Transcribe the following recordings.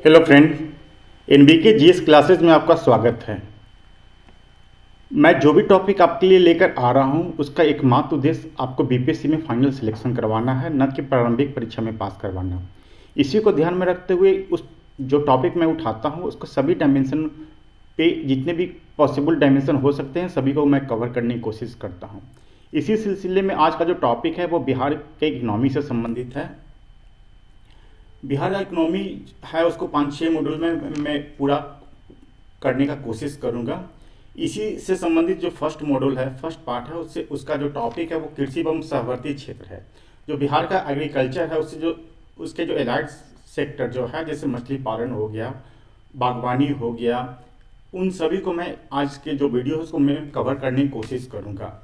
Hello friend, NBK GS classes में आपका स्वागत है। मैं जो भी टॉपिक आपके लिए लेकर आ रहा हूं उसका एकमात्र उद्देश्य आपको बीपीएससी में फाइनल सिलेक्शन करवाना है, न कि प्रारंभिक परीक्षा में पास करवाना। इसी को ध्यान में रखते हुए उस जो टॉपिक मैं उठाता हूं उसको सभी डायमेंशन पे जितने भी पॉसिबल डायमेंशन हो सकते हैं सभी को मैं कवर करने की कोशिश करता हूँ। इसी सिलसिले में आज का जो टॉपिक है वो बिहार के इकनॉमी से संबंधित है। बिहार का इकोनॉमी है उसको 5-6 मॉड्यूल में मैं पूरा करने का कोशिश करूंगा। इसी से संबंधित जो फर्स्ट मॉड्यूल है, फर्स्ट पार्ट है, उससे उसका जो टॉपिक है वो कृषि एवं सहवर्ती क्षेत्र है। जो बिहार का एग्रीकल्चर है उससे जो उसके जो एलाइड सेक्टर जो है, जैसे मछली पालन हो गया, बागवानी हो गया, उन सभी को मैं आज के जो वीडियो है उसको मैं कवर करने की कोशिश करूंगा।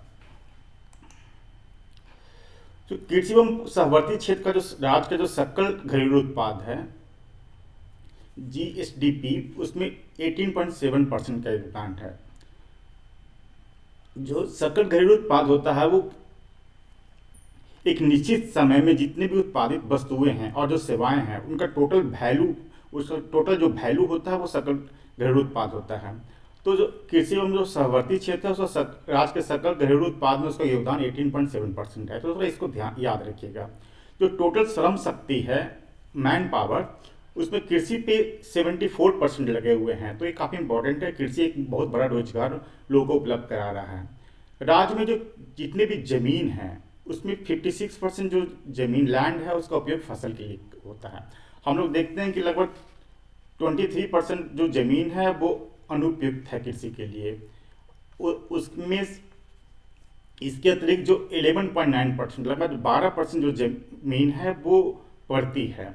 जो कृषि एवं सहवर्ती क्षेत्र का जो राज्य का जो सकल घरेलू उत्पाद है जीएसडीपी, उसमें 18.7% का योगदान है। जो सकल घरेलू उत्पाद होता है वो एक निश्चित समय में जितने भी उत्पादित वस्तुएं हैं और जो सेवाएं हैं उनका टोटल वैल्यू, उसका टोटल जो वैल्यू होता है वो सकल घरेलू उत्पाद होता है। तो जो कृषि एवं जो सहवर्ती क्षेत्र है उसका राज्य के सकल घरेलू उत्पाद में उसका योगदान 18.7% है। तो थोड़ा इसको ध्यान याद रखिएगा। जो टोटल श्रम शक्ति है, मैन पावर, उसमें कृषि पे 74% लगे हुए हैं। तो ये काफ़ी इंपॉर्टेंट है। कृषि एक बहुत बड़ा रोजगार लोगों को उपलब्ध करा रहा है। राज्य में जो जितने भी जमीन है उसमें 56% जो जमीन लैंड है उसका उपयोग फसल के लिए होता है। हम लोग देखते हैं कि लगभग 23% जो जमीन है वो अनुपयुक्त है कृषि के लिए। उसमें इसके अतिरिक्त जो 11.9% लगभग 12% जो जमीन है वो पड़ती है।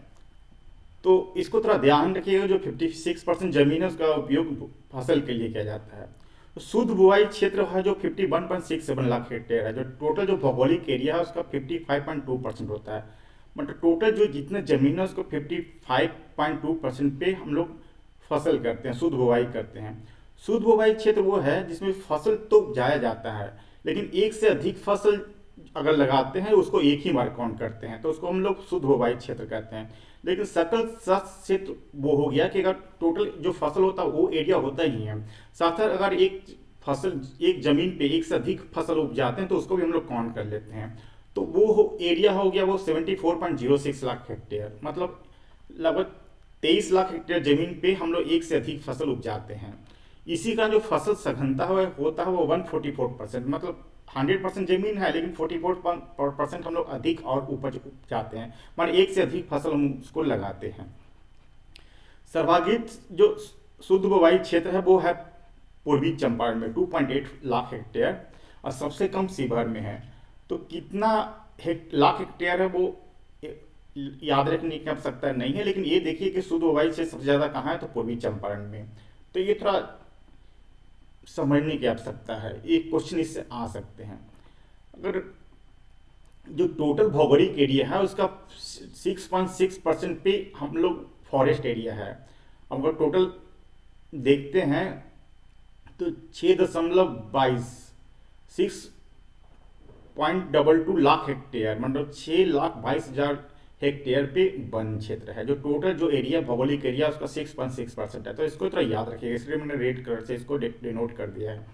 तो इसको थोड़ा ध्यान रखिएगा। जो 56% जमीन है उसका उपयोग फसल के लिए किया जाता है। तो शुद्ध बुआई क्षेत्र है जो 51.67 लाख हेक्टेयर है। जो टोटल जो भौगोलिक एरिया है उसका 55.2% होता है। मतलब टोटल जो जितने जमीन है उसको 55.2% पे हम लोग फसल करते हैं, शुद्ध बुआई करते हैं। शुद्ध बुआई क्षेत्र वो है जिसमें फसल तो उपजाया जाता है लेकिन एक से अधिक फसल अगर लगाते हैं उसको एक ही बार काउंट करते हैं, तो उसको हम लोग शुद्ध बुआई क्षेत्र कहते हैं। लेकिन सकल क्षेत्र वो हो गया कि अगर टोटल जो फसल होता है वो एरिया होता ही है, साथ ही अगर एक जमीन पे एक से अधिक फसल उपजाते हैं तो उसको भी हम लोग काउंट कर लेते हैं। तो वो एरिया हो गया वो 74.06 लाख हेक्टेयर, मतलब लगभग 23 लाख हेक्टेयर जमीन पे हम लोग एक से अधिक फसल उपजाते हैं। इसी का जो फसल सघनता होता है वो 144%, मतलब 100% जमीन है लेकिन 44% हम लोग अधिक और उपज उपजाते हैं, मान एक से अधिक फसल हम उसको लगाते हैं। सर्वाधिक जो शुद्ध बुवाई क्षेत्र है वो है पूर्वी चंपारण में 2.8 लाख हेक्टेयर और सबसे कम शिवहर में है। तो कितना लाख हेक्टेयर है वो याद रखने की आवश्यकता नहीं है, लेकिन ये देखिए कि शुद्ध बुवाई क्षेत्र सबसे ज़्यादा कहाँ है, तो पूर्वी चंपारण में। तो ये थोड़ा समझने की आवश्यकता है, एक क्वेश्चन इससे आ सकते हैं। अगर जो टोटल भौगोलिक एरिया है उसका 6.6% पे हम लोग फॉरेस्ट एरिया है। अब अगर टोटल देखते हैं तो 6.22 6.22 लाख हेक्टेयर, मतलब 6,22,000 हेक्टेयर पे वन क्षेत्र है। जो टोटल जो एरिया भौगोलिक एरिया उसका 6.6% है। तो इसको थोड़ा याद रखिएगा, इसलिए मैंने रेड कलर से इसको डिनोट कर दिया है।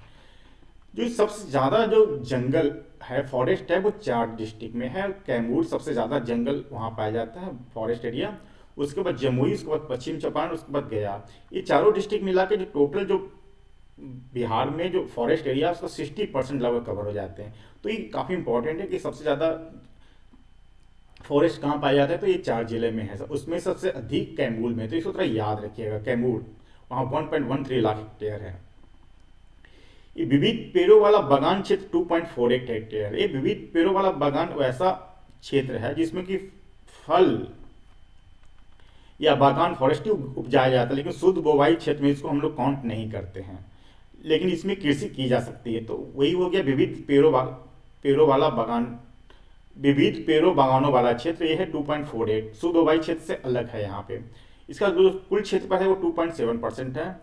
जो सबसे ज़्यादा जो जंगल है, फॉरेस्ट है, वो 4 डिस्ट्रिक्ट में है। कैमूर सबसे ज़्यादा जंगल वहाँ पाया जाता है, फॉरेस्ट एरिया। उसके बाद जमुई, उसके बाद पश्चिम चंपारण, उसके बाद गया। ये चारों डिस्ट्रिक्ट मिला के जो टोटल जो बिहार में जो फॉरेस्ट एरिया उसका 60% लगभग कवर हो जाते हैं। तो ये काफ़ी इंपॉर्टेंट है कि सबसे ज़्यादा फॉरेस्ट कहाँ पाया जाता है, तो ये 4 जिले में है। उसमें सबसे अधिक कैमूर में, तो इसको थोड़ा याद रखिएगा। कैमूर वहाँ 1.13 लाख हेक्टेयर है। ये विविध पेड़ों वाला बागान क्षेत्र 2.48 हेक्टेयर। ये विविध पेड़ों वाला बागान वैसा क्षेत्र है जिसमें कि फल या बागान फॉरेस्ट्री उपजाया जाता है, लेकिन शुद्ध बुवाई क्षेत्र में इसको हम लोग काउंट नहीं करते हैं, लेकिन इसमें कृषि की जा सकती है। तो वही हो गया विविध पेड़ों वाला बागान, विविध पेड़ों बागानों वाला क्षेत्र। ये है 2.48, शुद्ध बुवाई क्षेत्र से अलग है। यहाँ पे इसका जो कुल क्षेत्रफल है वो 2.7% है।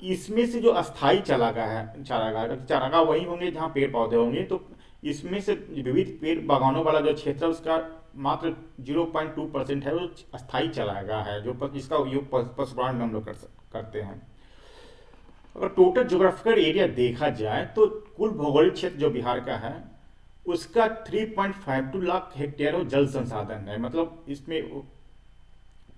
इसमें से जो अस्थाई चारागाह वही होंगे जहाँ पेड़ पौधे होंगे। तो इसमें से विविध पेड़ बागानों वाला जो क्षेत्र है उसका मात्र 0.2% है वो अस्थायी चारागाह है जो जिसका उपयोग पशुपालन में हम लोग करते हैं। अगर टोटल ज्योग्राफिकल एरिया देखा जाए तो कुल भौगोलिक क्षेत्र जो बिहार का है उसका 3.52 लाख हेक्टेयर वो जल संसाधन है। मतलब इसमें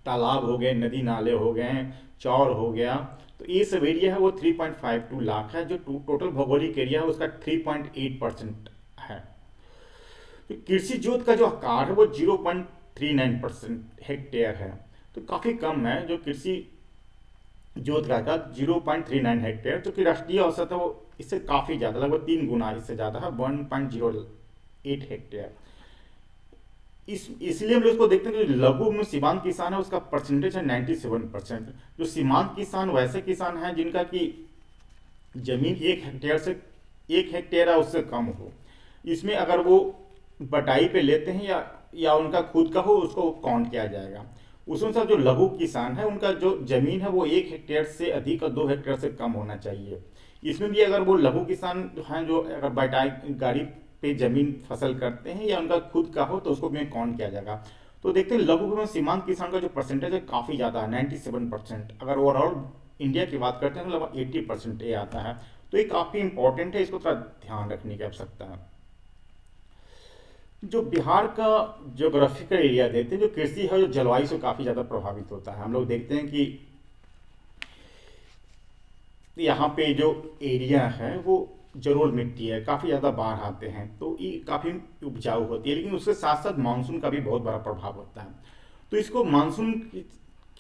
तालाब हो गए, नदी नाले हो गए, चौर हो गया, तो ये सब एरिया है वो 3.52 लाख है। जो टोटल भौगोलिक एरिया है उसका 3.8% है। तो कृषि जोत का जो आकार है वो 0.39% हेक्टेयर है, तो काफ़ी कम है जो कृषि जोत का आकार 0.39 हेक्टेयर, जो कि राष्ट्रीय औसत है वो इससे काफ़ी ज़्यादा, लगभग 3 गुना इससे ज़्यादा है, 1.08 हेक्टेयर। इसलिए हम लोग इसको देखते हैं कि जो लघु में सीमांत किसान है उसका परसेंटेज है 97%। जो सीमांत किसान वैसे किसान हैं जिनका कि जमीन 1 हेक्टेयर है उससे कम हो। इसमें अगर वो बटाई पे लेते हैं या उनका खुद का हो उसको काउंट किया जाएगा। उस अनुसार जो लघु किसान है उनका जो जमीन है वो 1 हेक्टेयर से अधिक और 2 हेक्टेयर से कम होना चाहिए। इसमें भी अगर वो लघु किसान हैं जो अगर बटाई गाड़ी पे जमीन फसल करते हैं या उनका खुद का हो तो उसको भी काउंट किया जाएगा। तो देखते हैं लघु एवं सीमांत किसान का जो परसेंटेज है काफ़ी ज़्यादा है, 97%। अगर ओवरऑल इंडिया की बात करते हैं तो लगभग 80% ये आता है। तो ये काफ़ी इंपॉर्टेंट है, इसको थोड़ा ध्यान रखने की आवश्यकता है। जो बिहार का जोग्राफिकल एरिया देखते हैं, जो कृषि है जो जलवायु से काफ़ी ज़्यादा प्रभावित होता है। हम लोग देखते हैं कि यहाँ पे जो एरिया है वो जरूर मिट्टी है, काफ़ी ज़्यादा बाढ़ आते हैं तो ये काफ़ी उपजाऊ होती है, लेकिन उसके साथ साथ मानसून का भी बहुत बड़ा प्रभाव होता है। तो इसको मानसून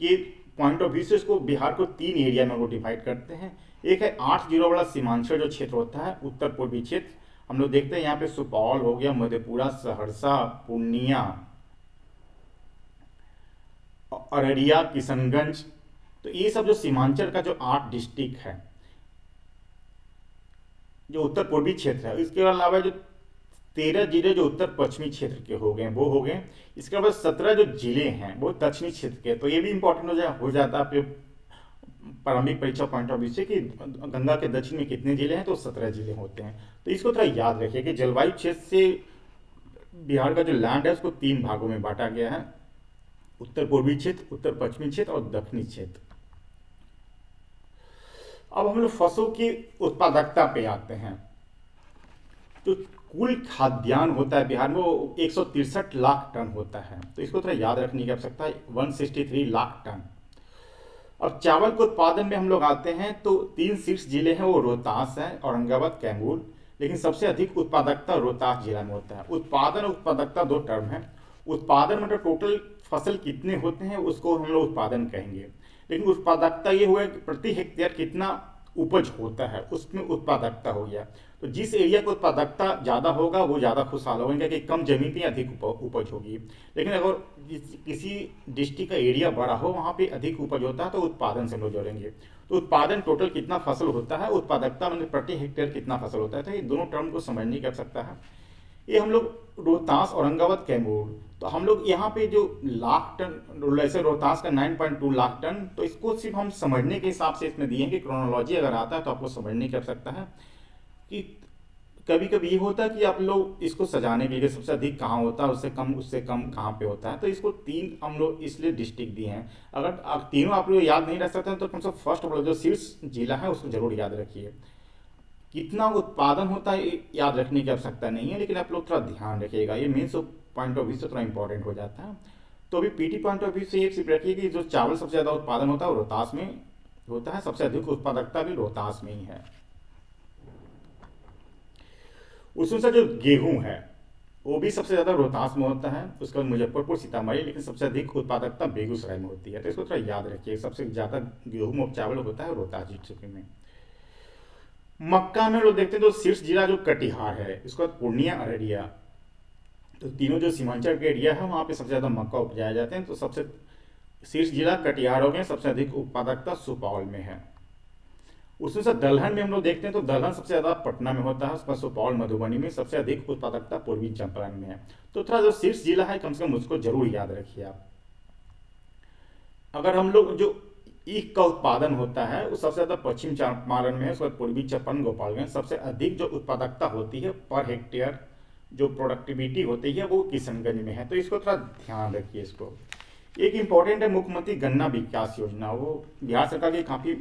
के पॉइंट ऑफ व्यू से इसको बिहार को 3 एरिया में वो डिवाइड करते हैं। एक है 8 जिलों वाला सीमांचल जो क्षेत्र होता है, उत्तर पूर्वी क्षेत्र। हम लोग देखते हैं यहाँ पे सुपौल हो गया, मधेपुरा, सहरसा, पूर्णिया, अररिया, किशनगंज, तो ये सब जो सीमांचल का जो 8 डिस्ट्रिक्ट है जो उत्तर पूर्वी क्षेत्र है। इसके अलावा जो 13 जिले जो उत्तर पश्चिमी क्षेत्र के हो गए वो हो गए। इसके अलावा 17 जो जिले हैं वो दक्षिणी क्षेत्र के। तो ये भी इंपॉर्टेंट हो जाता है आपके प्रारंभिक परीक्षा पॉइंट ऑफ व्यू से कि गंगा के दक्षिण में कितने जिले हैं, तो 17 जिले होते हैं। तो इसको थोड़ा याद रखिए कि जलवायु क्षेत्र से बिहार का जो लैंड है उसको 3 भागों में बांटा गया है, उत्तर पूर्वी क्षेत्र, उत्तर पश्चिमी क्षेत्र और दक्षिणी क्षेत्र। अब हम लोग फसलों की उत्पादकता पे आते हैं। तो कुल खाद्यान्न होता है बिहार में वो 163 लाख टन होता है, तो इसको थोड़ा याद रखने की आवश्यकता है, 163 लाख टन। और चावल के उत्पादन में हम लोग आते हैं तो 3 शीर्ष जिले हैं, वो रोहतास है, औरंगाबाद, कैमूर, लेकिन सबसे अधिक उत्पादकता रोहतास जिला में होता है। उत्पादन और उत्पादकता 2 टर्म है। उत्पादन मतलब टोटल फसल कितने होते हैं उसको हम लोग उत्पादन कहेंगे, लेकिन उत्पादकता ये हुआ कि प्रति हेक्टेयर कितना उपज होता है उसमें उत्पादकता हो गया। तो जिस एरिया की उत्पादकता ज़्यादा होगा वो ज़्यादा खुशहाल होंगे कि कम जमीन पे अधिक उपज होगी। लेकिन अगर किसी डिस्ट्रिक्ट का एरिया बड़ा हो वहाँ पे अधिक उपज होता है तो उत्पादन से हम लोग जोड़ेंगे। तो उत्पादन टोटल कितना फसल होता है, उत्पादकता मतलब प्रति हेक्टेयर कितना फसल होता है। तो ये दोनों टर्म को समझने की आवश्यकता है। ये हम लोग रोहतास, औरंगाबाद, कैमूर, तो हम लोग यहाँ पे जो लाख टन, जैसे रोहतास का 9.2 लाख टन, तो इसको सिर्फ हम समझने के हिसाब से इसमें दिए हैं कि क्रोनोलॉजी अगर आता है तो आपको समझने की आवश्यकता है कि कभी कभी ये होता है कि आप लोग इसको सजाने के लिए सबसे अधिक कहाँ होता है, उससे कम कहाँ पे होता है। तो इसको 3 हम लोग इसलिए डिस्ट्रिक्ट दिए हैं। अगर तीनों आप लोग याद नहीं रख सकते हैं तो कम से कम फर्स्ट वाला जो शीर्ष जिला है उसको जरूर याद रखिए। कितना उत्पादन होता है याद रखने की आवश्यकता नहीं है, लेकिन आप लोग थोड़ा ध्यान रखिएगा, ये मेन्स पॉइंट ऑफ व्यू से थोड़ा इंपॉर्टेंट हो जाता है। तो अभी पीटी पॉइंट ऑफ व्यू से ये सिर्फ रखिए कि जो चावल सबसे ज़्यादा उत्पादन होता है वो रोहतास में होता है, सबसे अधिक उत्पादकता भी रोहतास में ही है। उसमें से जो गेहूं है वो भी सबसे ज़्यादा रोहतास में होता है, उसके बाद मुजफ्फरपुर, सीतामढ़ी, लेकिन सबसे अधिक उत्पादकता बेगूसराय में होती है। तो इसको थोड़ा याद रखिए, सबसे ज़्यादा गेहूं और चावल होता है रोहतास डिस्ट्रिक्ट में। मक्का में लोग देखते हैं तो शीर्ष जिला जो कटिहार है, इसके बाद पूर्णिया, अररिया, तो तीनों जो सीमांचल के एरिया है वहाँ पे सबसे ज़्यादा मक्का उपजाए जाते हैं। तो सबसे शीर्ष जिला कटिहार हो गया, सबसे अधिक उत्पादकता सुपौल में है। उसमें से दलहन में हम लोग देखते हैं तो दलहन सबसे ज़्यादा पटना में होता है, उसके बाद सुपौल, मधुबनी में, सबसे अधिक उत्पादकता पूर्वी चंपारण में है। तो थोड़ा जो शीर्ष जिला है कम से कम उसको जरूर याद रखिए आप। अगर हम लोग जो ईख का उत्पादन होता है वो सबसे ज़्यादा पश्चिम चंपारण में है, उसके बाद पूर्वी चंपारण, गोपालगंज, सबसे अधिक जो उत्पादकता होती है पर हेक्टेयर जो प्रोडक्टिविटी होती है वो किशनगंज में है, तो इसको थोड़ा ध्यान रखिए। इसको एक इम्पॉर्टेंट है मुख्यमंत्री गन्ना विकास योजना, वो बिहार सरकार की काफ़ी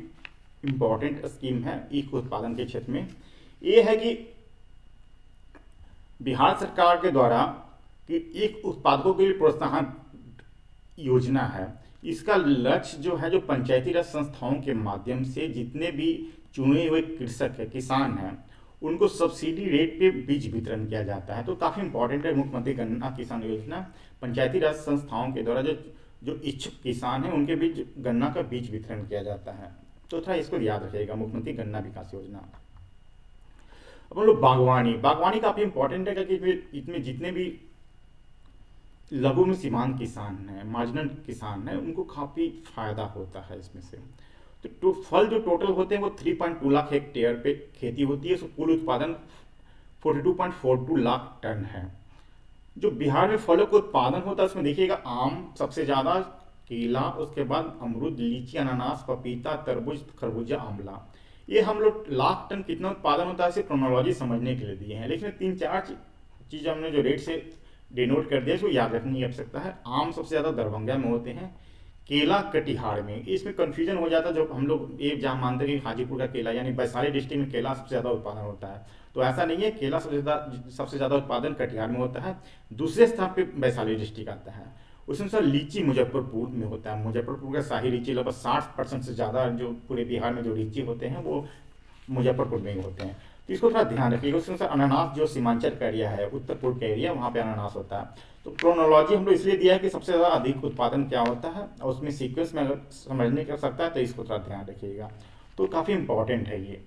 इम्पॉर्टेंट स्कीम है ईख उत्पादन के क्षेत्र में। ये है कि बिहार सरकार के द्वारा कि ईख उत्पादकों के लिए प्रोत्साहन योजना है। इसका लक्ष्य जो है, जो पंचायती राज संस्थाओं के माध्यम से जितने भी चुने हुए कृषक है, किसान हैं, उनको सब्सिडी रेट पे बीज वितरण किया जाता है। तो काफ़ी इंपॉर्टेंट है मुख्यमंत्री गन्ना किसान योजना। पंचायती राज संस्थाओं के द्वारा जो जो इच्छुक किसान हैं उनके बीच गन्ना का बीज वितरण किया जाता है। तो थोड़ा इसको याद रखिएगा, मुख्यमंत्री गन्ना विकास योजना। अब हम लोग बागवानी, बागवानी काफ़ी इंपॉर्टेंट है क्योंकि इसमें जितने भी लघु में सीमांत किसान हैं, मार्जिनल किसान हैं, उनको काफ़ी फायदा होता है इसमें से। तो फल जो टोटल होते हैं वो 3.2 लाख हेक्टेयर पे खेती होती है। कुल उत्पादन 42.42 लाख टन है। जो बिहार में फलों का उत्पादन होता है उसमें देखिएगा, आम सबसे ज़्यादा, केला, उसके बाद अमरूद, लीची, अनानास, पपीता, तरबूज, खरबूजा, आंवला। ये हम लोग लाख टन कितना उत्पादन होता है सिर्फ क्रोनोलॉजी समझने के लिए दिए हैं, लेकिन 3-4 चीज़ हमने जो रेट से डिनोट कर दिया इसको याद रखने की आवश्यकता है। आम सबसे ज़्यादा दरभंगा में होते हैं, केला कटिहार में। इसमें कन्फ्यूजन हो जाता है, जो हम लोग ये जहाँ मानते हैं कि हाजीपुर का केला यानी वैशाली डिस्ट्रिक्ट में केला सबसे ज़्यादा उत्पादन होता है, तो ऐसा नहीं है। केला सबसे ज़्यादा उत्पादन कटिहार में होता है। दूसरे स्थान पे वैशाली डिस्ट्रिक्ट आता है। उसमें सर लीची मुजफ्फरपुर में होता है। मुजफ्फरपुर का शाही लीची लगभग 60% से ज़्यादा जो पूरे बिहार में जो लीची होते हैं वो मुजफ्फरपुर में ही होते हैं। तो इसको थोड़ा ध्यान रखिएगा। उसमें सर अनानास जो सीमांचल का एरिया है, उत्तर पूर्व का एरिया, वहाँ पे अनानास होता है। तो क्रोनोलॉजी हम लोग इसलिए दिया है कि सबसे ज़्यादा अधिक उत्पादन क्या होता है, और उसमें सीक्वेंस में अगर समझने कर सकता है तो इसको थोड़ा ध्यान रखिएगा। तो काफ़ी इंपॉर्टेंट है ये।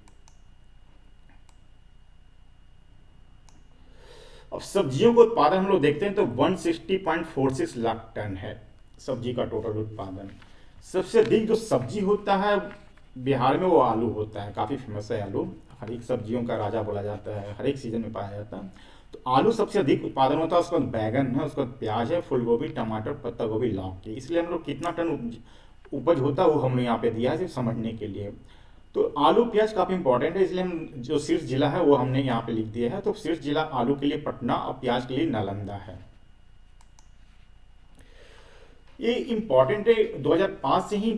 अब सब्जियों का उत्पादन हम लोग देखते हैं तो 160.46 लाख टन है सब्जी का टोटल उत्पादन। सबसे अधिक जो सब्जी होता है बिहार में वो आलू होता है। काफ़ी फेमस है आलू, हर एक सब्जियों का राजा बोला जाता है, हर एक सीजन में पाया जाता है। तो आलू सबसे अधिक उत्पादन होता है, उसके बाद बैगन है, उसके बाद प्याज है, फूल गोभी, टमाटर, पत्ता गोभी, लौकी। इसलिए हम लोग कितना टन उपज होता है वो हमने यहाँ पे दिया है सिर्फ समझने के लिए। तो आलू प्याज काफ़ी इंपॉर्टेंट है, इसलिए हम जो शीर्ष जिला है वो हमने यहाँ पे लिख दिया है। तो शीर्ष जिला आलू के लिए पटना और प्याज के लिए नालंदा है। ये इंपॉर्टेंट है, 2005 से ही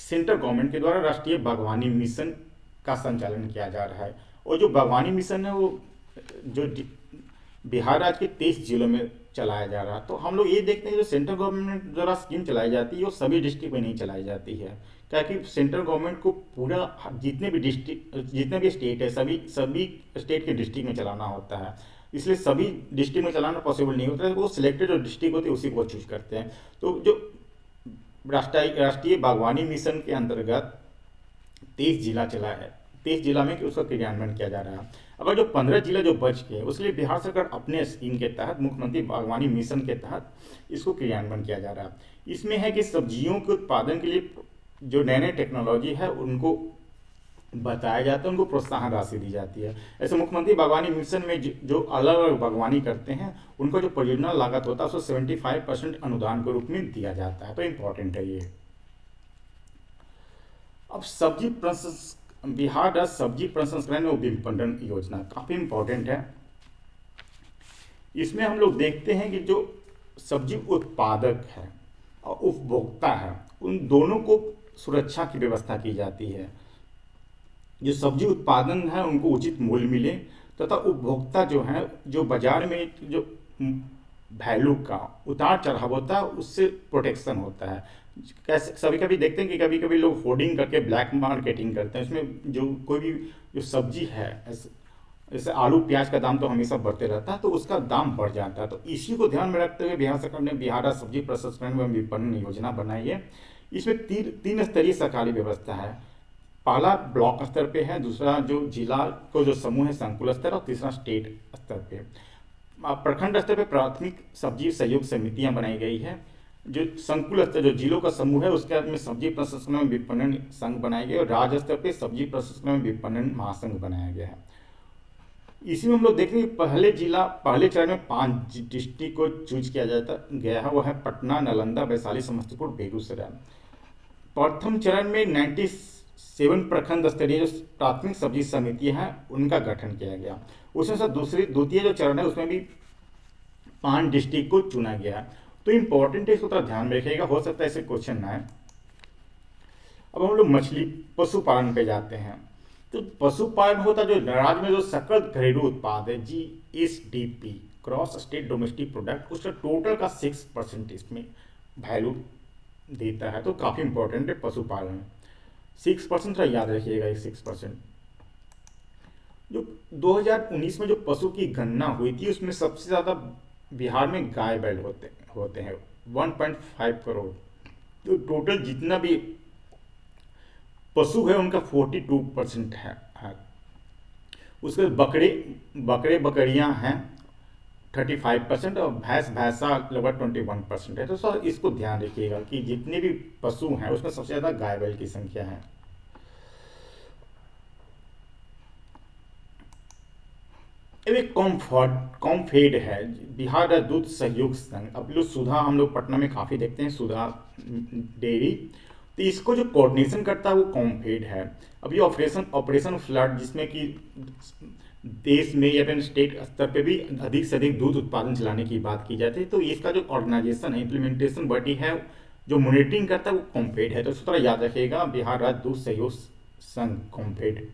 सेंट्रल गवर्नमेंट के द्वारा राष्ट्रीय बागवानी मिशन का संचालन किया जा रहा है। और जो बागवानी मिशन है वो जो बिहार राज्य के 23 जिलों में चलाया जा रहा है। तो हम लोग ये देखते हैं जो सेंट्रल गवर्नमेंट द्वारा स्कीम चलाई जाती है वो सभी डिस्ट्रिक्ट में नहीं चलाई जाती है, क्योंकि सेंट्रल गवर्नमेंट को पूरा जितने भी स्टेट है सभी स्टेट के डिस्ट्रिक्ट में चलाना होता है। इसलिए सभी डिस्ट्रिक्ट में चलाना पॉसिबल नहीं होता है। वो सिलेक्टेड जो डिस्ट्रिक्ट होते हैं उसी को चूज करते हैं। तो जो राष्ट्रीय बागवानी मिशन के अंतर्गत 23 जिला चला है, 23 जिला में कि उसका क्रियान्वयन किया जा रहा है। अगर जो 15 जिला जो बच गए उसके लिए बिहार सरकार अपने स्कीम के तहत, मुख्यमंत्री बागवानी मिशन के तहत इसको क्रियान्वयन किया जा रहा है। इसमें है कि सब्जियों के उत्पादन के लिए जो नए नए टेक्नोलॉजी है उनको बताया जाता है, उनको प्रोत्साहन राशि दी जाती है। ऐसे मुख्यमंत्री बागवानी मिशन में जो अलग अलग बागवानी करते हैं उनको जो परियोजना लागत होता है उसको 75% अनुदान के रूप में दिया जाता है। तो इम्पोर्टेंट है ये। अब बिहार राज्य सब्जी प्रसंस्करण और विपणन योजना काफ़ी इम्पोर्टेंट है। इसमें हम लोग देखते हैं कि जो सब्जी उत्पादक है और उपभोक्ता है उन दोनों को सुरक्षा की व्यवस्था की जाती है। जो सब्जी उत्पादन है उनको उचित मूल्य मिले तथा उपभोक्ता जो है जो बाजार में जो वैल्यू का उतार चढ़ाव होता है उससे प्रोटेक्शन होता है। कैसे कभी कभी देखते हैं कि कभी कभी लोग होर्डिंग करके ब्लैक मार्केटिंग करते हैं। इसमें जो कोई भी जो सब्जी है जैसे आलू प्याज का दाम तो हमेशा बढ़ते रहता है तो उसका दाम बढ़ जाता है। तो इसी को ध्यान में रखते हुए बिहार सरकार ने बिहार सब्जी प्रसंस्करण एवं विपणन योजना बनाई है। इसमें तीन स्तरीय सरकारी व्यवस्था है। पहला ब्लॉक स्तर पे है, दूसरा जो जिला को जो समूह है संकुल स्तर, और तीसरा स्टेट स्तर पे। प्रखंड स्तर पे प्राथमिक सब्जी सहयोग समितियां बनाई गई है। जो संकुल स्तर जो जिलों का समूह है उसके में सब्जी प्रसंस्करण एवं विपणन संघ बनाए गए और राज्य स्तर पे सब्जी प्रसंस्करण एवं विपणन महासंघ बनाया गया है। इसी में हम लोग देखेंगे पहले चरण में 5 डिस्ट्रिक्ट को चूज किया जाता गया है, वो है पटना, नालंदा, वैशाली, समस्तीपुर, बेगूसराय। प्रथम चरण में 7 प्रखंड स्तरीय जो प्राथमिक सब्जी समितियां हैं उनका गठन किया गया। उसमें से द्वितीय जो चरण है उसमें भी 5 डिस्ट्रिक्ट को चुना गया। तो इम्पोर्टेंट है, इसको थोड़ा ध्यान में रखिएगा, हो सकता है ऐसे क्वेश्चन ना आए। अब हम लोग मछली पशुपालन पे जाते हैं। तो पशुपालन होता है जो राज्य में जो सकल घरेलू उत्पाद है GSDP, cross state domestic product, उसका टोटल का 6% इसमें वैल्यू देता है। तो काफ़ी इंपॉर्टेंट है पशुपालन। 6% थोड़ा याद रखिएगा, ये 6%। जो 2019 में जो पशु की गणना हुई थी उसमें सबसे ज़्यादा बिहार में गाय बैल होते हैं 1.5 करोड़। तो टोटल जितना भी पशु है उनका 42% है। उसके बकरे बकरियां हैं 35% और भैंसा लगभग 21% है। तो सर इसको ध्यान रखिएगा कि जितने भी पशु हैं उसमें सबसे ज़्यादा गाय बैल की संख्या है। एक कॉम्फेड है, बिहार दूध सहयोग संघ। अब लोग सुधा, हम लोग पटना में काफ़ी देखते हैं सुधा डेयरी, तो इसको जो कोऑर्डिनेशन करता है वो कॉम्फेड है। अब ये ऑपरेशन फ्लड, जिसमें कि देश में या फिर स्टेट स्तर पे भी अधिक से अधिक दूध उत्पादन चलाने की बात की जाती है, तो इसका जो ऑर्गेनाइजेशन है, इम्प्लीमेंटेशन बॉडी है, जो मॉनिटरिंग करता है वो कॉम्फेड है। तो इस तरह याद रखिएगा, बिहार राज्य दूध सहयोग संघ कॉम्फेड।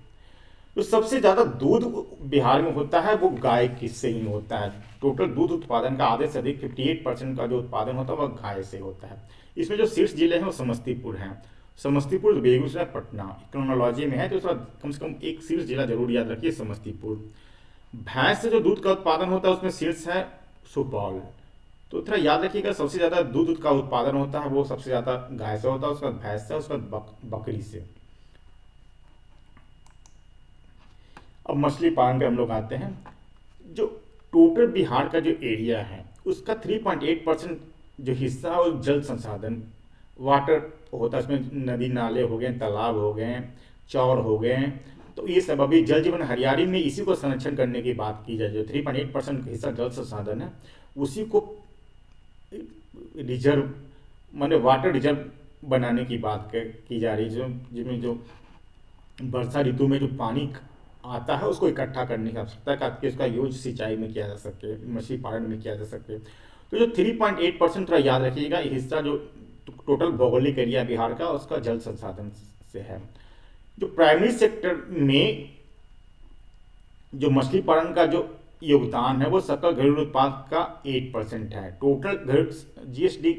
तो सबसे ज़्यादा दूध बिहार में होता है वो गाय की से ही होता है। टोटल दूध उत्पादन का आधे से अधिक 58% का जो उत्पादन होता है वह गाय से होता है। इसमें जो शीर्ष जिले हैं वो समस्तीपुर हैं, समस्तीपुर, बेगूसराय, पटना क्रोनोलॉजी में है, तो उसका कम से कम एक शीर्ष जिला जरूर याद रखिए, समस्तीपुर। भैंस से जो दूध का उत्पादन होता है उसमें शीर्ष है सुपौल। तो थोड़ा याद रखिएगा, सबसे ज़्यादा दूध का उत्पादन होता है वो सबसे ज़्यादा गाय से होता है, उसका भैंस से, उसका बकरी से। अब मछली पालन पे हम लोग आते हैं। जो टोटल बिहार का जो एरिया है उसका 3.8% जो हिस्सा है वो जल संसाधन वाटर होता है। इसमें नदी नाले हो गए, तालाब हो गए, चौर हो गए, तो ये सब अभी जल जीवन हरियाली में इसी को संरक्षण करने की बात की जाए। जो 3.8% हिस्सा जल संसाधन है उसी को रिजर्व माने वाटर रिजर्व बनाने की बात की जा रही है, जो जिसमें जो वर्षा ऋतु में जो पानी आता है उसको इकट्ठा करने की आवश्यकता है ताकि उसका यूज सिंचाई में किया जा सके, मछली पालन में किया जा सके। तो जो 3.8% थोड़ा याद रखिएगा, ये हिस्सा जो टोटल भौगोलिक एरिया बिहार का उसका जल संसाधन से है। जो प्राइमरी सेक्टर में जो मछली पालन का जो योगदान है वो सकल घरेलू उत्पाद का 8% है। टोटल GSD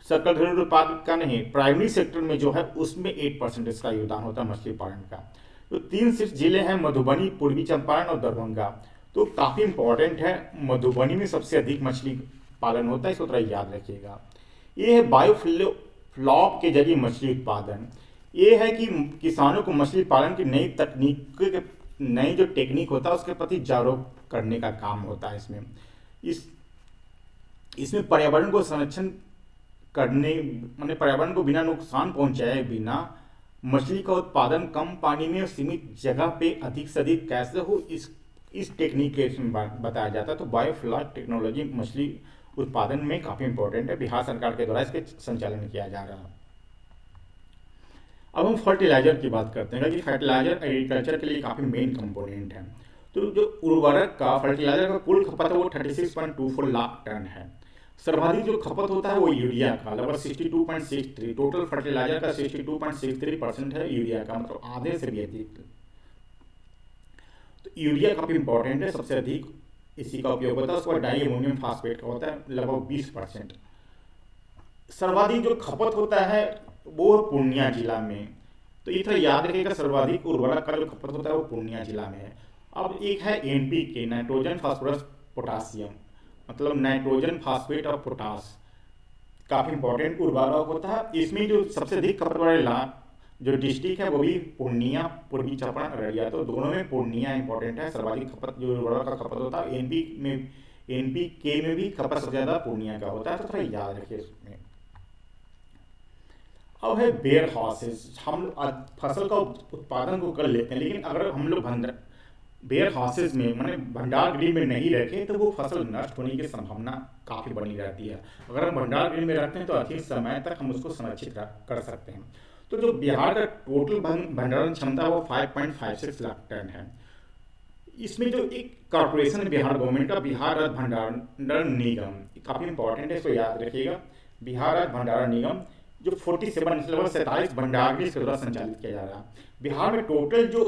सकल घरेलू उत्पाद का नहीं, प्राइमरी सेक्टर में जो है उसमें 8% इसका योगदान होता है मछली पालन का। तो 3 शीर्ष जिले हैं मधुबनी, पूर्वी चंपारण और दरभंगा। तो काफ़ी इंपॉर्टेंट है, मधुबनी में सबसे अधिक मछली पालन होता है, इसको थोड़ा याद रखिएगा। ये है बायोफ्लॉक के जरिए मछली उत्पादन। ये है कि किसानों को मछली पालन की नई जो टेक्निक होता है उसके प्रति जागरूक करने का काम होता है। इसमें पर्यावरण को संरक्षण करने माने पर्यावरण को बिना नुकसान पहुंचाए बिना मछली का उत्पादन कम पानी में और सीमित जगह पे अधिक से अधिक कैसे हो, इस टेक्निक के इसमें बताया जाता है। तो बायोफ्लॉक टेक्नोलॉजी मछली उत्पादन में काफ़ी इंपॉर्टेंट है, बिहार सरकार के द्वारा इसके संचालन किया जा रहा है। अब हम फर्टिलाइजर की बात करते हैं, क्योंकि फर्टिलाइजर एग्रीकल्चर के लिए काफ़ी मेन कंपोनेंट है। तो जो उर्वरक का फर्टिलाइजर का कुल खपत है वो 36.24 लाख टन है। सर्वाधिक जो खपत होता है वो यूरिया का लगभग 62.63, टोटल फर्टिलाइजर का 62.63% है यूरिया का, मतलब आधे से भी अधिक। तो यूरिया काफ़ी इंपॉर्टेंट है, सबसे अधिक इसी का उपयोग होता है। उसके बाद डाई अमोनियम फास्फेट का होता है लगभग 20%। सर्वाधिक जो खपत होता है वो है पूर्णिया जिला में। तो ये थोड़ा याद रखिएगा, सर्वाधिक उर्वरक का जो खपत होता है वो पूर्णिया जिला में है। अब एक है NPK, नाइट्रोजन फास्फोरस पोटासियम, मतलब नाइट्रोजन फास्फेट और पोटास, काफ़ी इंपॉर्टेंट उर्वरक होता है। इसमें जो सबसे अधिक खपत वाले जो डिस्ट्रिक्ट है वो भी पूर्णिया, पूर्वी चंपारण, अररिया। तो दोनों में पूर्णिया इंपॉर्टेंट है। सर्वाधिक खपत जो उर्वरक का खपत होता है NPK में भी खपत सबसे ज़्यादा पूर्णिया का होता है, तो थोड़ा याद रखिए इसमें। अब है वेयर हाउसेज। हम फसल का उत्पादन को कर लेते हैं, लेकिन अगर हम लोग वेयर हाउसेज में माने भंडार गृह में नहीं रखें तो वो फसल नष्ट होने की संभावना काफ़ी बनी रहती है। अगर हम भंडार गृह में रखते हैं तो अधिक समय तक हम उसको संरक्षित कर सकते हैं। तो जो बिहार का टोटल भंडारण क्षमता वो 5.56 लाख टन है। इसमें जो एक कॉर्पोरेशन है बिहार गवर्नमेंट का, बिहार राज्य भंडारण निगम, काफ़ी इंपॉर्टेंट है, इसको याद रखिएगा। बिहार राज्य भंडारण निगम जो 47 लगभग 47 भंडार इसके द्वारा संचालित किया जा रहा है। बिहार में टोटल जो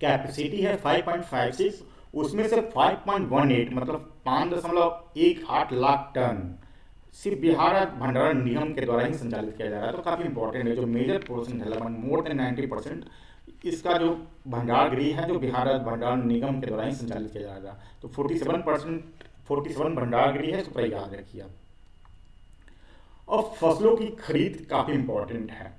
कैपेसिटी है 5.56, उसमें से 5.18 मतलब 5.18 लाख टन सिर्फ बिहार राज्य भंडारण निगम के द्वारा ही संचालित किया जा रहा है। तो काफ़ी इंपॉर्टेंट है, जो मेजर पोर्शन है लगभग मोर देन 90% इसका जो भंडार गृह है जो बिहार राज्य भंडारण निगम के द्वारा ही संचालित किया जा रहा है। तो 47 भंडार गृह है, इसको तो याद रखिए आप। और फसलों की खरीद काफ़ी इंपॉर्टेंट है,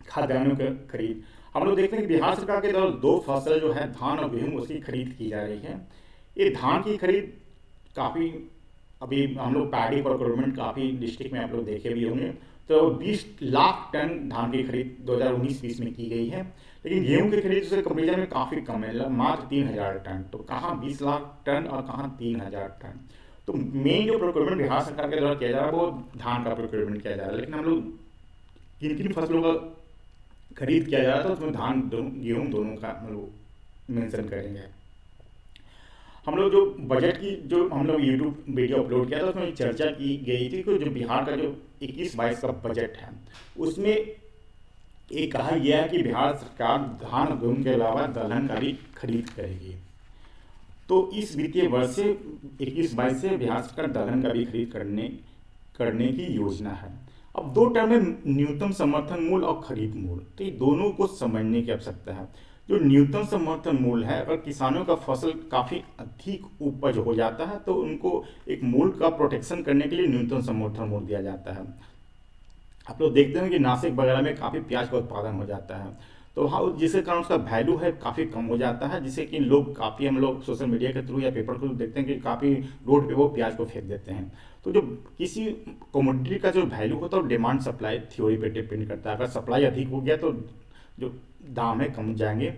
खाद्यान्नों की खरीद। हम लोग देखते हैं कि बिहार सरकार के द्वारा 2 फसल जो है धान और गेहूँ उसकी खरीद की जा रही है। ये धान की खरीद काफ़ी, अभी हम लोग पैडी प्रोक्योरमेंट काफ़ी डिस्ट्रिक्ट में आप लोग देखे भी होंगे, तो 20 लाख टन धान की खरीद 2019-20 में की गई है। लेकिन गेहूं की खरीद उससे कंपेरिजन में काफ़ी कम है, मात्र 3000 टन। तो कहाँ 20 लाख टन और कहाँ 3000 टन। तो मेन जो प्रोक्योरमेंट बिहार सरकार के द्वारा किया जा रहा है वो धान का प्रोक्योरमेंट किया जा रहा है। लेकिन हम लोग किन किन फसलों का खरीद किया जा रहा था उसमें धान गेहूँ दोनों का हम लोग मेंशन करेंगे। हम लोग जो बजट की जो हम लोग यूट्यूब वीडियो अपलोड किया था उसमें चर्चा की गई थी कि जो बिहार का जो 21-22 का बजट है उसमें ये कहा गया है कि बिहार सरकार धान और गेहूं के अलावा दलहन का भी खरीद करेगी। तो इस वित्तीय वर्ष से 21-22 से बिहार सरकार दलहन का भी खरीद करने की योजना है। अब 2 टर्म में न्यूनतम समर्थन मूल्य और खरीद मूल्य, तो ये दोनों को समझने की आवश्यकता है। जो न्यूनतम समर्थन मूल्य है, अगर किसानों का फसल काफ़ी अधिक उपज हो जाता है तो उनको एक मूल्य का प्रोटेक्शन करने के लिए न्यूनतम समर्थन मूल्य दिया जाता है। आप लोग देखते हैं कि नासिक वगैरह में काफ़ी प्याज का उत्पादन हो जाता है, तो हाँ जिसके कारण उसका वैल्यू है काफ़ी कम हो जाता है, जिससे कि लोग काफ़ी, हम लोग सोशल मीडिया के थ्रू या पेपर के थ्रू देखते हैं कि काफ़ी रोड पे वो प्याज को फेंक देते हैं। तो जो किसी कमोडिटी का जो वैल्यू होता है वो डिमांड सप्लाई थ्योरी पे डिपेंड करता है। अगर सप्लाई अधिक हो गया तो जो दाम है कम जाएंगे,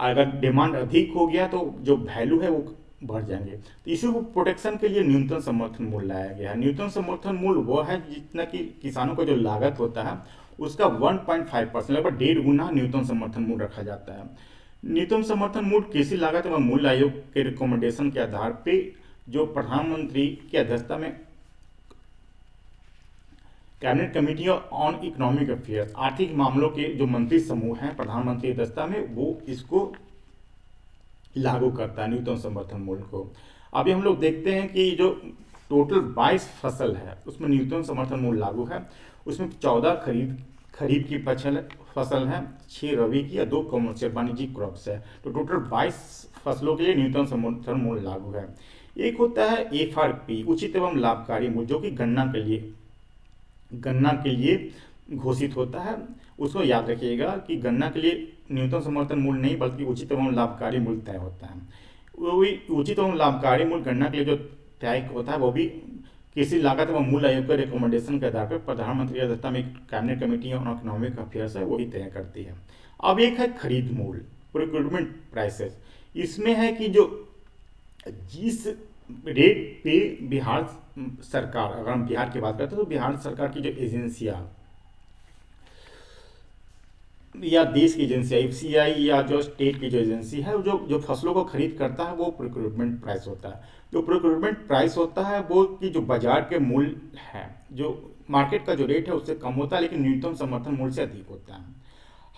अगर डिमांड अधिक हो गया तो जो वैल्यू है वो बढ़ जाएंगे। तो इसी को प्रोटेक्शन के लिए न्यूनतम समर्थन मूल्य लाया गया है। न्यूनतम समर्थन मूल्य वो है जितना कि किसानों का जो लागत होता है उसका 1.5% लगभग 1.5 गुना न्यूनतम समर्थन मूल्य रखा जाता है। न्यूनतम समर्थन मूल्य कृषि लागत एवं मूल्य आयोग के रिकमेंडेशन के आधार पे जो प्रधानमंत्री की अध्यक्षता में cabinet committee on economic affairs, आर्थिक मामलों के जो मंत्री समूह हैं प्रधानमंत्री की अध्यक्षता में, वो इसको लागू करता है न्यूनतम समर्थन मूल्य को। अभी हम लोग देखते हैं कि जो टोटल 22 फसल है उसमें न्यूनतम समर्थन मूल्य लागू है। उसमें 14 खरीफ की फसल है, 6 रबी की और 2 कमर्शियल वाणिज्यिक क्रॉप्स है। तो टोटल 22 फसलों के लिए न्यूनतम समर्थन मूल्य लागू है। एक होता है FRP, उचित एवं लाभकारी मूल्य, जो कि गन्ना के लिए घोषित होता है। उसको याद रखिएगा कि गन्ना के लिए न्यूनतम समर्थन मूल्य नहीं बल्कि उचित एवं लाभकारी मूल्य तय होता है। वही उचित एवं लाभकारी मूल्य गन्ना के लिए जो तय होता है वो भी कृषि लागत एवं मूल्य आयोग के रिकमेंडेशन के आधार पर प्रधानमंत्री की अध्यक्षता में एक cabinet committee on economic affairs है वही तय करती है। अब एक है खरीद मूल्य, प्रोक्योरमेंट प्राइसेस। इसमें है कि जो जिस रेट पे बिहार सरकार, अगर हम बिहार की बात करते हैं तो बिहार सरकार की जो एजेंसियाँ या देश की एजेंसी FCI या जो स्टेट की जो एजेंसी है जो फसलों को खरीद करता है वो प्रोक्योरमेंट प्राइस होता है। जो प्रोक्योरमेंट प्राइस होता है वो कि जो बाजार के मूल्य है, जो मार्केट का जो रेट है उससे कम होता है लेकिन न्यूनतम समर्थन मूल्य से अधिक होता है।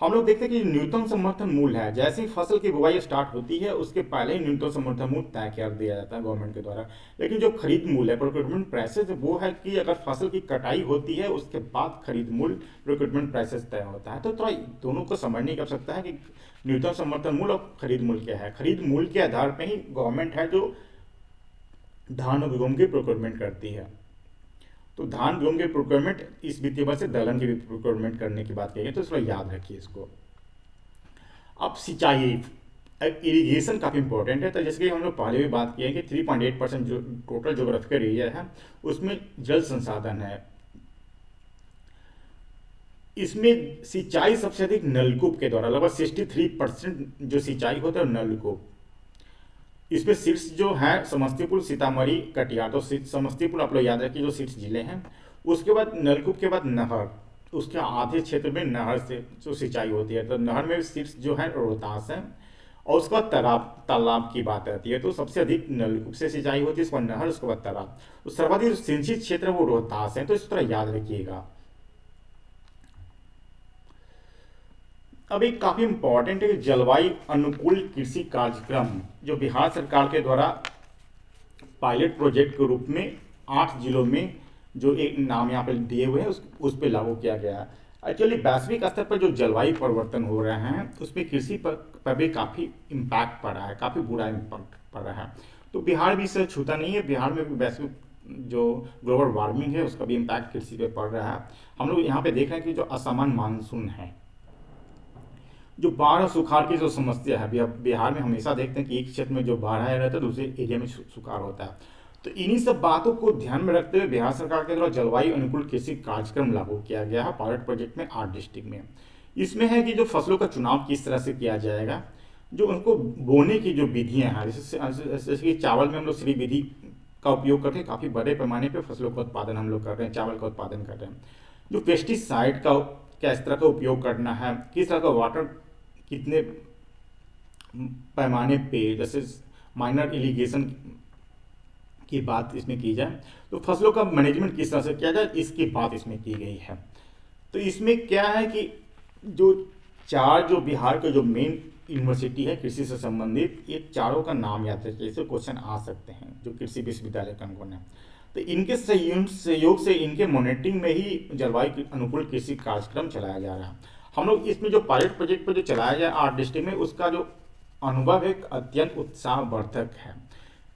हम लोग देखते हैं कि न्यूनतम समर्थन मूल्य है, जैसे ही फसल की बुवाई स्टार्ट होती है उसके पहले ही न्यूनतम समर्थन मूल्य तय कर दिया जाता है गवर्नमेंट के द्वारा। लेकिन जो खरीद मूल्य है, प्रोक्योरमेंट प्राइसेस, वो है कि अगर फसल की कटाई होती है उसके बाद खरीद मूल्य प्रोक्योरमेंट प्राइसेस तय होता है। तो थोड़ा दोनों को समझने की आवश्यकता है कि न्यूनतम समर्थन मूल्य और खरीद मूल्य क्या है। खरीद मूल्य के आधार पर ही गवर्नमेंट है जो धान और गेहूं की प्रोक्योरमेंट करती है। तो धान गेहूं के प्रोक्योरमेंट इस वित्तीय वर्ष से दलहन की भी प्रोक्योरमेंट करने की बात कही है, तो इसको याद रखिए इसको। अब सिंचाई, इरिगेशन काफ़ी इंपॉर्टेंट है। तो जैसे कि हम लोग पहले भी बात किए हैं कि 3.8% जो टोटल जोग्राफिकल एरिया है उसमें जल संसाधन है। इसमें सिंचाई सबसे अधिक नलकूप के द्वारा, लगभग 63% जो सिंचाई होता है नलकूप। इसमें सीट्स जो है समस्तीपुर, सीतामढ़ी, कटिहार। तो समस्तीपुर आप लोग याद रखिए जो सीट्स जिले हैं उसके बाद नलकूप के बाद नहर, उसके आधे क्षेत्र में नहर से जो सिंचाई होती है, तो नहर में शीर्ष जो है रोहतास है। और उसके बाद तालाब, तालाब की बात आती है तो सबसे अधिक नलकूप से सिंचाई होती है, उसके बाद नहर, उसके बाद तालाब। तो सर्वाधिक जो सिंचित क्षेत्र है वो रोहतास है, तो इस तरह याद रखिएगा। अब एक काफी इंपॉर्टेंट है, जलवायु अनुकूल कृषि कार्यक्रम, जो बिहार सरकार के द्वारा पायलट प्रोजेक्ट के रूप में 8 जिलों में जो एक नाम यहाँ पे दिए हुए हैं उस पर लागू किया गया है। एक्चुअली वैश्विक स्तर पर जो जलवायु परिवर्तन हो रहे हैं उसमें कृषि पर भी काफ़ी इम्पैक्ट पड़ रहा है, काफ़ी बुरा इम्पैक्ट पड़ रहा है। तो बिहार भी इससे छूता नहीं है, बिहार में भी वैश्विक जो ग्लोबल वार्मिंग है उसका भी इम्पैक्ट कृषि पे पड़ रहा है। हम लोग यहाँ पे देख रहे हैं कि जो असामान्य मानसून है, जो बाढ़ और सुखाड़ की जो समस्या है, बिहार में हमेशा देखते हैं कि एक क्षेत्र में जो बाढ़ आया रहता है दूसरे एरिया में सुखाड़ होता है। तो इन्हीं सब बातों को ध्यान में रखते हुए बिहार सरकार के द्वारा जलवायु अनुकूल कृषि कार्यक्रम लागू किया गया है पायलट प्रोजेक्ट में 8 डिस्ट्रिक्ट में। इसमें है कि जो फसलों का चुनाव किस तरह से किया जाएगा, जो उनको बोने की जो विधियां हैं, जैसे कि चावल में हम लोग श्री विधि का उपयोग करके काफ़ी बड़े पैमाने पर फसलों का उत्पादन हम लोग कर रहे हैं, चावल का उत्पादन कर रहे हैं। जो पेस्टिसाइड का क्या इस तरह का उपयोग करना है, किस तरह का वाटर कितने पैमाने पे, जैसे माइनर इरिगेशन की बात इसमें की जाए, तो फसलों का मैनेजमेंट किस तरह से किया जाए इसकी बात इसमें की गई है। तो इसमें क्या है कि जो चार जो बिहार के जो मेन यूनिवर्सिटी है कृषि से संबंधित, ये चारों का नाम याद रखिए, इससे क्वेश्चन आ सकते हैं, जो कृषि विश्वविद्यालय कौन है। तो इनके सहयोग से इनके मॉनिटरिंग में ही जलवायु अनुकूल कृषि कार्यक्रम चलाया जा रहा है। हम लोग इसमें जो पायलट प्रोजेक्ट पर जो चलाया जाए 8 डिस्ट्रिक्ट में, उसका जो अनुभव एक अत्यंत उत्साहवर्धक है।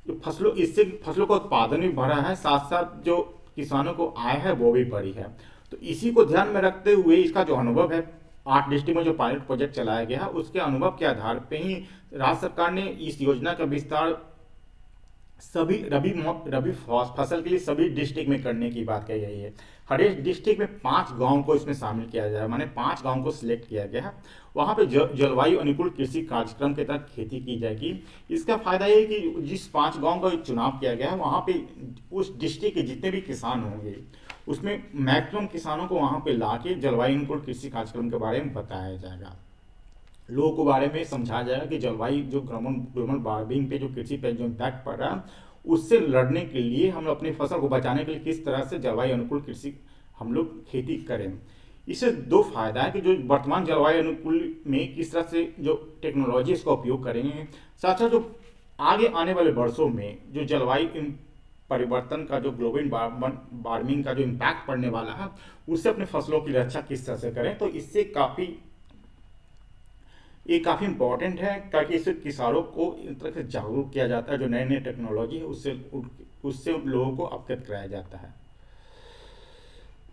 जो फसलों का उत्पादन भी बढ़ा है, साथ साथ जो किसानों को आय है वो भी बढ़ी है। तो इसी को ध्यान में रखते हुए इसका जो अनुभव है 8 डिस्ट्रिक्ट में जो पायलट प्रोजेक्ट चलाया गया है, उसके अनुभव के आधार पर ही राज्य सरकार ने इस योजना का विस्तार सभी रबी फसल के लिए सभी डिस्ट्रिक्ट में करने की बात कही गई है। हर एक डिस्ट्रिक्ट में 5 गांव को इसमें शामिल किया जाए, माने 5 गांव को सिलेक्ट किया गया है। वहां पे जलवायु अनुकूल कृषि कार्यक्रम के तहत खेती की जाएगी। इसका फायदा ये है कि जिस 5 गांव का चुनाव किया गया है वहां पे उस डिस्ट्रिक्ट के जितने भी किसान होंगे उसमें मैक्सिमम किसानों को वहां पे ला के जलवायु अनुकूल कृषि कार्यक्रम के बारे में बताया जाएगा, लोगों के बारे में समझाया जाएगा कि जलवायु जो ग्लोबल वार्मिंग पे जो कृषि पे जो इम्पैक्ट पड़ रहा है उससे लड़ने के लिए, हम लोग अपनी फसल को बचाने के लिए किस तरह से जलवायु अनुकूल कृषि हम लोग खेती करें। इससे 2 फायदा है कि जो वर्तमान जलवायु अनुकूल में किस तरह से जो टेक्नोलॉजी इसका उपयोग करेंगे, साथ साथ जो आगे आने वाले वर्षों में जो जलवायु परिवर्तन का जो ग्लोबल वार्मिंग का जो इम्पैक्ट पड़ने वाला है उससे अपने फसलों की रक्षा किस तरह से करें। तो इससे ये काफ़ी इंपॉर्टेंट है, ताकि इससे किसानों को इस तरह से जागरूक किया जाता है, जो नए नए टेक्नोलॉजी है उससे लोगों को अवगत कराया जाता है।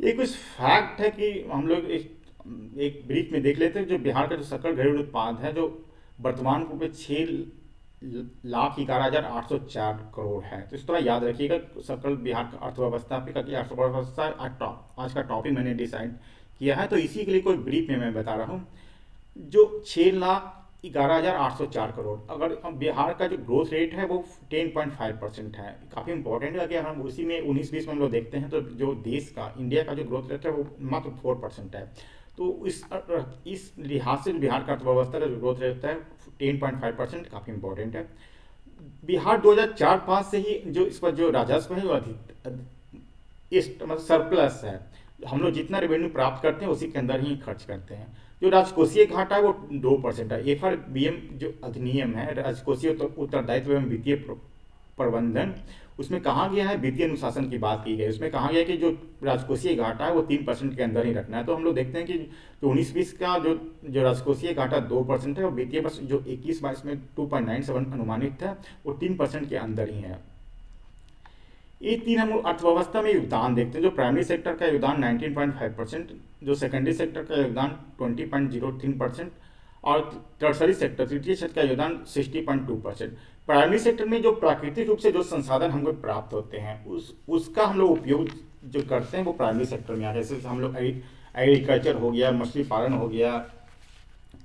ये कुछ फैक्ट है कि हम लोग एक ब्रीफ में देख लेते हैं। जो बिहार का जो सकल घरेलू उत्पाद है जो वर्तमान रूप में 6,11,804 करोड़ है। तो इस तरह याद रखिएगा सकल बिहार का अर्थव्यवस्था पे, क्योंकि अर्थव्यवस्था आज का टॉपिक मैंने डिसाइड किया है, तो इसी के लिए कोई ब्रीफ में मैं बता रहा हूँ। जो 6,11,804 करोड़, अगर बिहार का जो ग्रोथ रेट है वो 10.5% है, काफ़ी इंपॉर्टेंट है। अगर हम उसी में 19-20 में हम लोग देखते हैं तो जो देश का, इंडिया का जो ग्रोथ रेट है वो मात्र 4% है। तो इस लिहाज से बिहार का अर्थव्यवस्था का जो ग्रोथ रेट है 10.5% काफ़ी इंपॉर्टेंट है। बिहार 2004-5 से ही जो इस पर जो राजस्व है वो मतलब सरप्लस है। हम लोग जितना रेवेन्यू प्राप्त करते हैं उसी के अंदर ही खर्च करते हैं। जो राजकोषीय घाटा है वो 2% है। FRBM जो अधिनियम है, राजकोषीय उत्तरदायित्व एवं वित्तीय प्रबंधन, उसमें कहा गया है, वित्तीय अनुशासन की बात की गई, उसमें कहा गया है कि जो राजकोषीय घाटा है वो 3% के अंदर ही रखना है। तो हम लोग देखते हैं कि जो 19-20 का जो राजकोषीय घाटा 2% है और वित्तीय वर्ष जो 21-22 में 2.97 अनुमानित है वो 3% के अंदर ही है। ये 3 हम अर्थव्यवस्था में योगदान देखते हैं। जो प्राइमरी सेक्टर का योगदान 19.5%, जो सेकेंडरी सेक्टर का योगदान 20.03% और टर्सरी सेक्टर, तृतीय क्षेत्र का योगदान 60.2%। प्राइमरी सेक्टर में जो प्राकृतिक रूप से जो संसाधन हमको प्राप्त होते हैं उसका हम लोग उपयोग जो करते हैं वो प्राइमरी सेक्टर में आ गया। जैसे हम लोग एग्रीकल्चर हो गया, मछली पालन हो गया,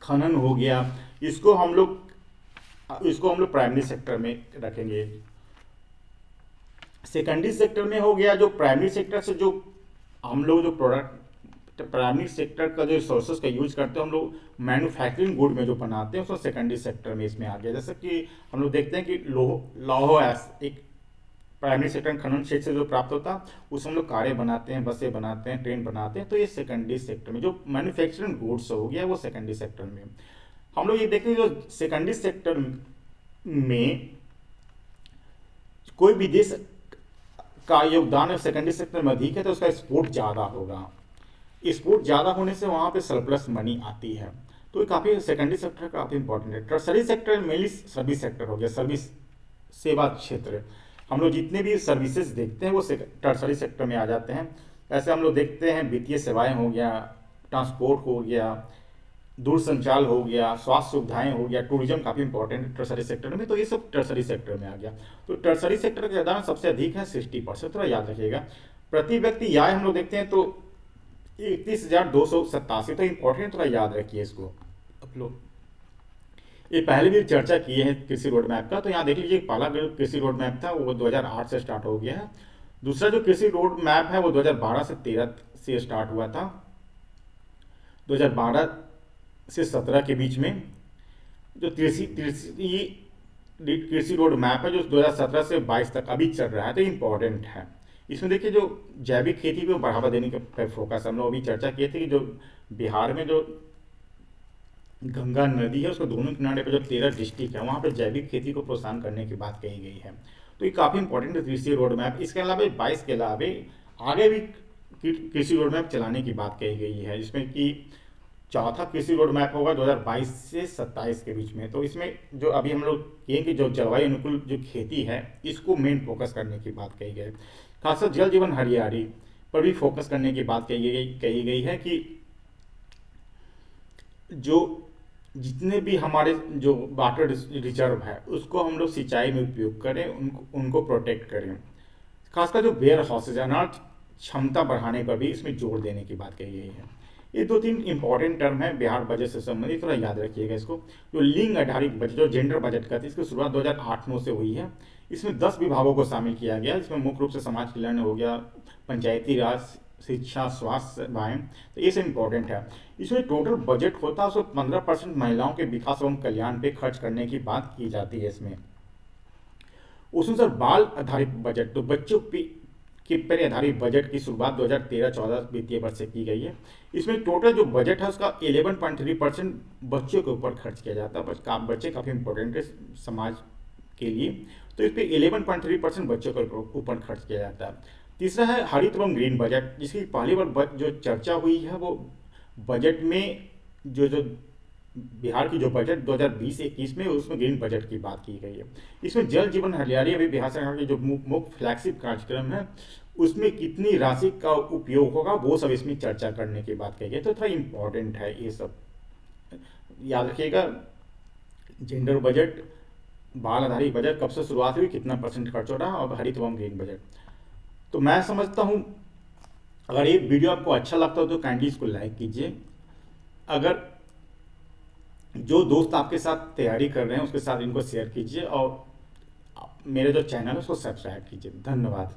खनन हो गया, इसको हम लोग प्राइमरी सेक्टर में रखेंगे। सेकेंडरी सेक्टर में हो गया जो प्राइमरी सेक्टर से जो हम लोग जो प्रोडक्ट प्राइमरी सेक्टर का जो रिसोर्सेज का यूज करते हैं, हम लोग मैन्युफैक्चरिंग गुड में जो बनाते हैं उसको सेकेंडरी सेक्टर में इसमें आ गया। जैसे कि हम लोग देखते हैं कि लौह एक प्राइमरी सेक्टर खनन क्षेत्र से जो प्राप्त होता है उससे हम लोग कारें बनाते हैं, बसें बनाते हैं, ट्रेन बनाते हैं। तो ये सेकेंडरी सेक्टर में जो मैन्युफैक्चरिंग गुड्स हो गया वो सेकेंडरी सेक्टर में। हम लोग ये देखते हैं जो सेकेंडरी सेक्टर में कोई भी देश का योगदान सेकेंडरी सेक्टर में अधिक है तो उसका एक्सपोर्ट ज़्यादा होगा। एक्सपोर्ट ज़्यादा होने से वहाँ पे सरप्लस मनी आती है। तो ये काफ़ी सेकेंडरी सेक्टर काफ़ी इंपॉर्टेंट है। Tertiary sector mainly service sector हो गया, सर्विस सेवा क्षेत्र। हम लोग जितने भी सर्विसेज देखते हैं वो टर्सरी सेक्टर में आ जाते हैं। ऐसे हम लोग देखते हैं वित्तीय सेवाएं हो गया, ट्रांसपोर्ट हो गया, दूरसंचार हो गया, स्वास्थ्य सुविधाएं हो गया, टूरिज्म काफ़ी इंपॉर्टेंट है टर्सरी सेक्टर में। तो ये सब टर्सरी सेक्टर में आ गया। तो टर्सरी सेक्टर का योगदान सबसे अधिक है 60%, थोड़ा याद रखिएगा। प्रति व्यक्ति आय हम लोग देखते हैं तो 31,287, तो इंपॉर्टेंट, थोड़ा याद रखिए इसको आप लोग। ये पहले भी चर्चा किए हैं कृषि रोड मैप का। तो यहाँ देख लीजिए पहला जो कृषि रोड मैप था वो 2008 से स्टार्ट हो गया है। दूसरा जो कृषि रोड मैप है वो 2012 से 13 से स्टार्ट हुआ था। 2012 से 17 के बीच में जो कृषि रोड मैप है जो 2017 से 22 तक अभी चल रहा है, तो इम्पोर्टेंट है। इसमें देखिए जो जैविक खेती को बढ़ावा देने पर फोकस, हम लोग अभी चर्चा किए थे कि जो बिहार में जो गंगा नदी है उसको दोनों किनारे पर जो 13 डिस्ट्रिक्ट है वहाँ पे जैविक खेती को प्रोत्साहन करने की बात कही गई है। तो ये काफ़ी इंपॉर्टेंट है कृषि रोड मैप। इसके अलावा 22 के अलावा आगे भी कृषि रोड मैप चलाने की बात कही गई है, जिसमें कि चौथा कृषि रोड मैप होगा 2022 से 27 के बीच में। तो इसमें जो अभी हम लोग किए कि जो जलवायु अनुकूल जो खेती है इसको मेन फोकस करने की बात कही गई। खासकर जल जीवन हरियाली पर भी फोकस करने की बात कही गई है कि जो जितने भी हमारे जो वाटर रिजर्व है उसको हम लोग सिंचाई में उपयोग करें, उनको प्रोटेक्ट करें। खासकर जो वेयर हाउसेज है अनाज क्षमता बढ़ाने पर भी इसमें जोर देने की बात कही गई है। ये 2-3 इंपॉर्टेंट टर्म है बिहार बजट से संबंधित, थोड़ा याद रखिएगा इसको। जो लिंग आधारित बजट जो जेंडर बजट का थी इसकी शुरुआत 2008-9 से हुई है। इसमें 10 विभागों को शामिल किया गया। इसमें मुख्य रूप से समाज कल्याण हो गया, पंचायती राज, शिक्षा, स्वास्थ्य सेवाएं, तो ये सब इंपॉर्टेंट है। इसमें टोटल बजट होता है उसमें 15% महिलाओं के विकास एवं कल्याण पे खर्च करने की बात की जाती है इसमें। उसमें सर बाल आधारित बजट तो बच्चों के पर आधारित बजट की शुरुआत 2013-14 वित्तीय वर्ष से की गई है। इसमें टोटल जो बजट है उसका 11.3% बच्चों के ऊपर खर्च किया जाता है। बच्चे काफ़ी इंपॉर्टेंट है समाज के लिए, तो इस पर 11.3% बच्चों के ऊपर खर्च किया जाता है। तीसरा है हरित एवं ग्रीन बजट, जिसकी पहली बार जो चर्चा हुई है वो बजट में जो बिहार की जो बजट 2020-21 में उसमें ग्रीन बजट की बात की गई है। इसमें जल जीवन हरियाली अभी बिहार सरकार की जो मुख्य फ्लैगशिप कार्यक्रम है उसमें कितनी राशि का उपयोग होगा वो सब इसमें चर्चा करने की बात कही गई। तो थोड़ा इंपॉर्टेंट है ये सब, याद रखिएगा। जेंडर बजट, बाल आधारित बजट कब से शुरुआत हुई, कितना % खर्च हो रहा, और हरित एवं ग्रीन बजट। तो मैं समझता हूँ अगर ये वीडियो आपको अच्छा लगता हो तो काइंडली इसको लाइक कीजिए। अगर जो दोस्त आपके साथ तैयारी कर रहे हैं उसके साथ इनको शेयर कीजिए और मेरे जो चैनल है उसको सब्सक्राइब कीजिए। धन्यवाद।